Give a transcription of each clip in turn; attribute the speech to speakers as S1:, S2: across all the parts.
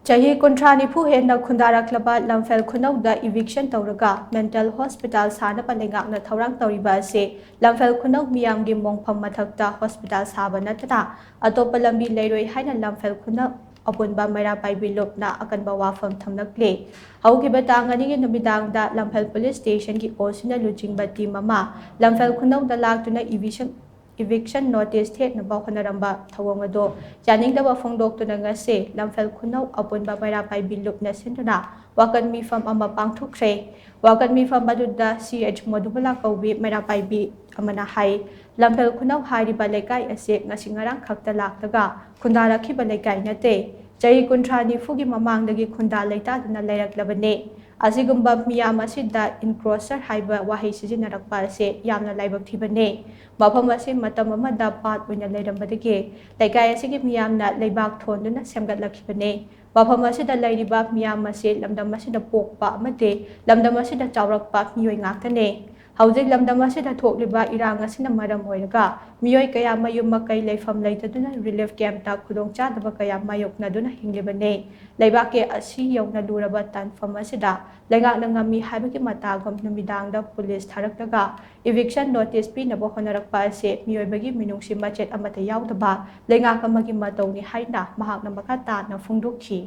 S1: Chahi kontranipu henna khundaraklaba Lamphel Khunou da eviction touraga mental hospital shanaba leingak na thourang touriba ase Lamphel Khunou Meeyam gi Mongpham Mathakta hospital Saba Nattana Atoppa Lambi Leiroi haina Lamphel Khunou Apunba Meira Paibi na akanba wapham thamlakli haukiba tangani gi numidang da Lamphel police station gi osina lujingba team ama Lamphel Khunou da laktuna eviction notice thek na bawkhanaramba thawang ado janing da wafong doktor na ngase Lamphel Khunou Apunba Meira Paibi na sinduna wakan mifam ama pangthukre wakan mifam baduda CH modubala kaubi Meira Paibi amana hai Lamphel Khunou hairiba lekai ase ngasingarang khakta laktaga khundarakhiba lekai nate Chahi kuntrani fugi mamangdagi khunda leitaduna leiraklabane asigumba miyam asida encroacher haiba wahi sijinarakpa ase yamna laibak thibane mapham ase matam amada pat oina leirambadagi lekai asigi miyamna leibak thonduna semgatlakhibane mapham asida leiriba miyam ase lamdam asida pokpa amade lamdam asida chawrakpa miyoi ngaktane Haujik lamdam asida thokliba irang asina maram oiraga miyoi kaya mayum makai leifam leitaduna relief camp ta khudongchadaba kaya mayoknaduna hinglibane leibake asi yawna luraba tanfam asida leingak na ngami haibagi matagam numidangda police tharaktaga eviction notice pinabo honarakpa ase miyoi bagi minungsi machet amata yawdaba leingak amagi matawni haina mahakna makata na phungdokhi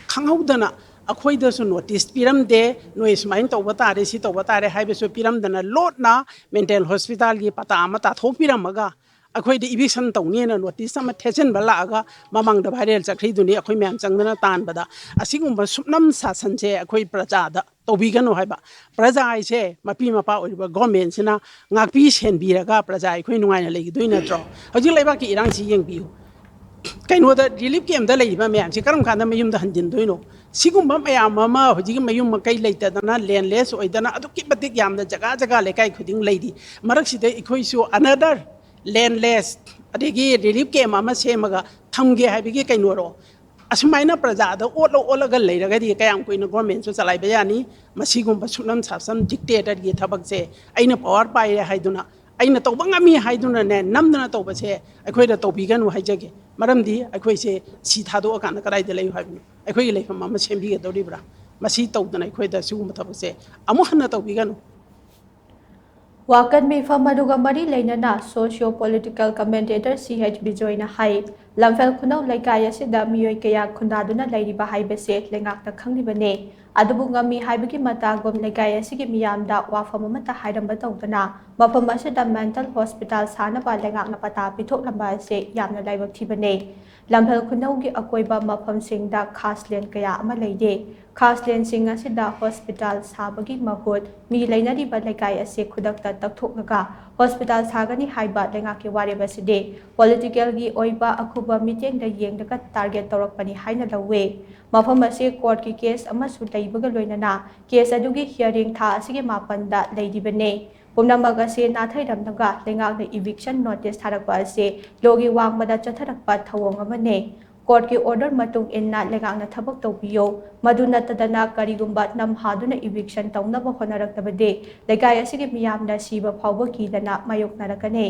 S2: khanghaudana akhoi da su notice piram de noise mind to batare si to batare haibe so piram dana lot na mental hospital gi pata amata tho piram aga akhoi de eviction to ni na notice ama thechen bala aga mamang da viral chakri duni akhoi myam changdana tan bada asigumba supnam sasan che akhoi praja da tobi gano haiba praja ai che mapi mapa oiba government sina ngakpi sen biraga praja akhoi nungai na legi doina tro hoji leba ki irang si yeng biu kaino da relief camp da leiba myam si karam khanda mayum da hanjin doino sigumba mayam mama hoji mayum makai leita dana landless oidana adu ki batik yam da jaga jaga lekai khuding leidi marak sida ikhoi su another landless adegi relief camp ama semaga thamge haibigi kaino ro asmaina praja da otlo olaga leiraga di kayam koina government so chalai ba yani masigumba sunam sapsam dictator gi thabak se aina power pai haiduna aina tawba ngami haiduna ne namduna tawba se akhoi da tawbi ganu haijage maramdi akhoi se si thado akana karai de lei haibnu akhoi leifam ama sembi ga dawribra masi tawdana akhoi da sigum thabak se amu hanna tawbi ganu
S1: Wakan mifam maduga mari leinana socio-political commentator CH Bijoyna hai Lamphel Khunou laikai asida miyoi kaya khundaduna leiriba haibase leingakta khanglibane adubu ngami haibagi matagom laikai asigi miyamda wapham amata hairamba tawdana mapham asida mental hospital shanaba leingakna pata pithoklamba ase yamna laibak thibane Lamphel Khunou gi akoiba mapham singda khaslen kaya ama leide khaslen sing asida hospital sabagi mahut mi leinariba laikai ase khudakta takthoknaga hospital sagani haiba leingakki wareba side political gi oiba akhuba meeting da yengdaga target tawrakpani haina lawe mapham ase court ki case amasu leibaga loinana case adugi hearing tha asigi mapanda leidibane pumnamak ase nathairamnaga leingakna eviction notice tharakpa ase logi wangmada chatharakpa thawong amane court ki order matung inna leingakna thabak tawbiyo maduna tadana karigumba namhaduna eviction tawnaba honaraktabade legai asigi miyamna siba phawba kidana mayoknarakane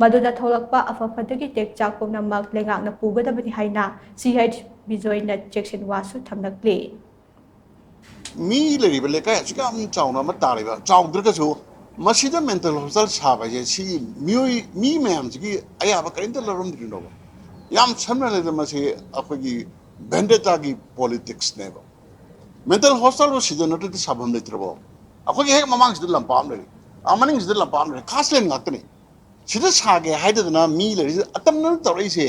S1: maduna tholakpa afafadagi tekchak pumnamak leingakna pugadabani haina CH Bijoyna section wasu thamlakli
S3: mi leriba lekai sigam chawna ma tariba chawdra ka chu masida mental hospital saba je si mi mayam ji ayaba karinta larum dino yam samna le masi akhoi vendetta gi politics ne ba mental hospital was sida not sabam le trabo akhoi he mamang sida lampam le amaning sida lampam le khaslen ngakne sida sage haida na mi le atam na torai se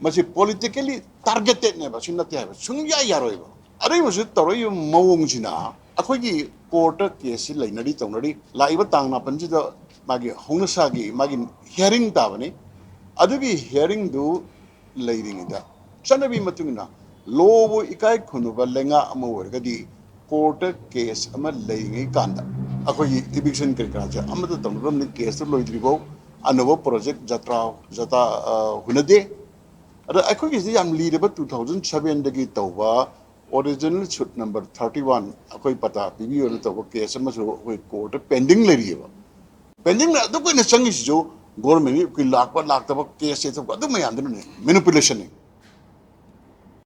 S3: masi politically targeted ne ba sinna te ba sungya yaroi ba are was torai mawong sina akhoi court case lainari tawnari laiba tangna panjida magi honasagi magi hearing tabani adugi hearing du leiringida chanabi matungna lobo ikai khunuba lenga ama wargadi court case ama leiringi kanda akhoi eviction kirkaja amada tamram ni case loidribo anova project jata hunade ada akhoi is yam leadable 2007 dagi tawba original suit number 31 akhoi pata pibi or tawba case ama so court pending leriba pending na do ko na changi jo government ki lakpa laktaba case to adu mayam manipulation